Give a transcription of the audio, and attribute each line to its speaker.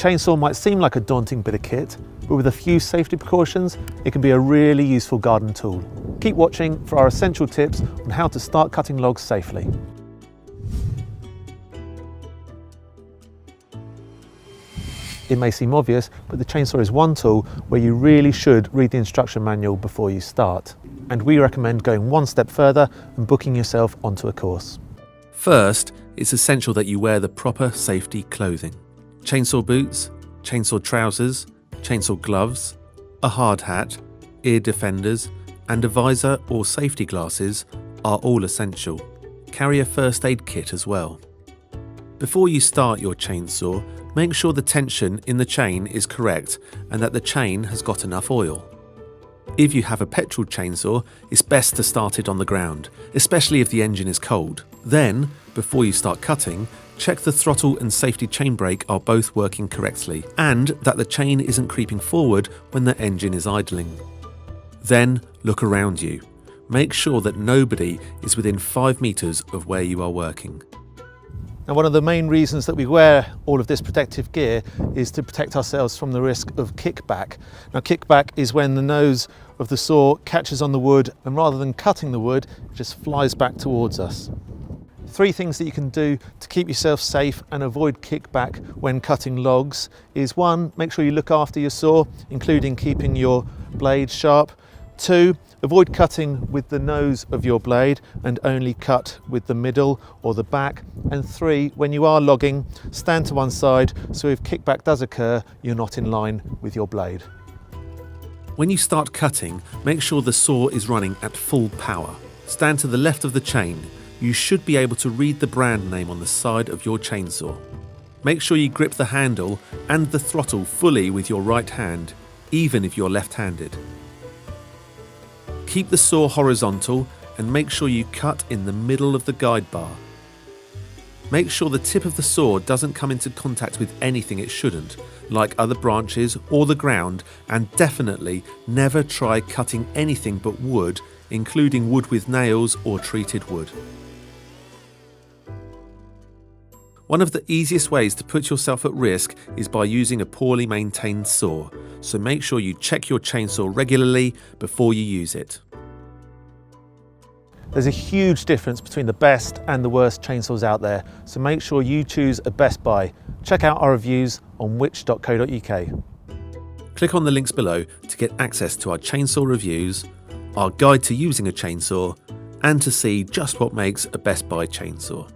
Speaker 1: chainsaw might seem like a daunting bit of kit, but with a few safety precautions, it can be a really useful garden tool. Keep watching for our essential tips on how to start cutting logs safely. It may seem obvious, but the chainsaw is one tool where you really should read the instruction manual before you start. And we recommend going one step further and booking yourself onto a course.
Speaker 2: First, it's essential that you wear the proper safety clothing. Chainsaw boots, chainsaw trousers, chainsaw gloves, a hard hat, ear defenders, and a visor or safety glasses are all essential. Carry a first aid kit as well. Before you start your chainsaw, make sure the tension in the chain is correct and that the chain has got enough oil. If you have a petrol chainsaw, it's best to start it on the ground, especially if the engine is cold. Then, before you start cutting, check the throttle and safety chain brake are both working correctly and that the chain isn't creeping forward when the engine is idling. Then, look around you. Make sure that nobody is within 5 meters of where you are working.
Speaker 1: Now, one of the main reasons that we wear all of this protective gear is to protect ourselves from the risk of kickback. Now, kickback is when the nose of the saw catches on the wood and rather than cutting the wood, it just flies back towards us. 3 things that you can do to keep yourself safe and avoid kickback when cutting logs is 1, make sure you look after your saw, including keeping your blade sharp. 2, avoid cutting with the nose of your blade and only cut with the middle or the back. And 3, when you are logging, stand to one side so if kickback does occur, you're not in line with your blade.
Speaker 2: When you start cutting, make sure the saw is running at full power. Stand to the left of the chain. You should be able to read the brand name on the side of your chainsaw. Make sure you grip the handle and the throttle fully with your right hand, even if you're left-handed. Keep the saw horizontal and make sure you cut in the middle of the guide bar. Make sure the tip of the saw doesn't come into contact with anything it shouldn't, like other branches or the ground, and definitely never try cutting anything but wood, including wood with nails or treated wood. One of the easiest ways to put yourself at risk is by using a poorly maintained saw, so make sure you check your chainsaw regularly before you use it.
Speaker 1: There's a huge difference between the best and the worst chainsaws out there, so make sure you choose a Best Buy. Check out our reviews on which.co.uk.
Speaker 2: Click on the links below to get access to our chainsaw reviews, our guide to using a chainsaw, and to see just what makes a Best Buy chainsaw.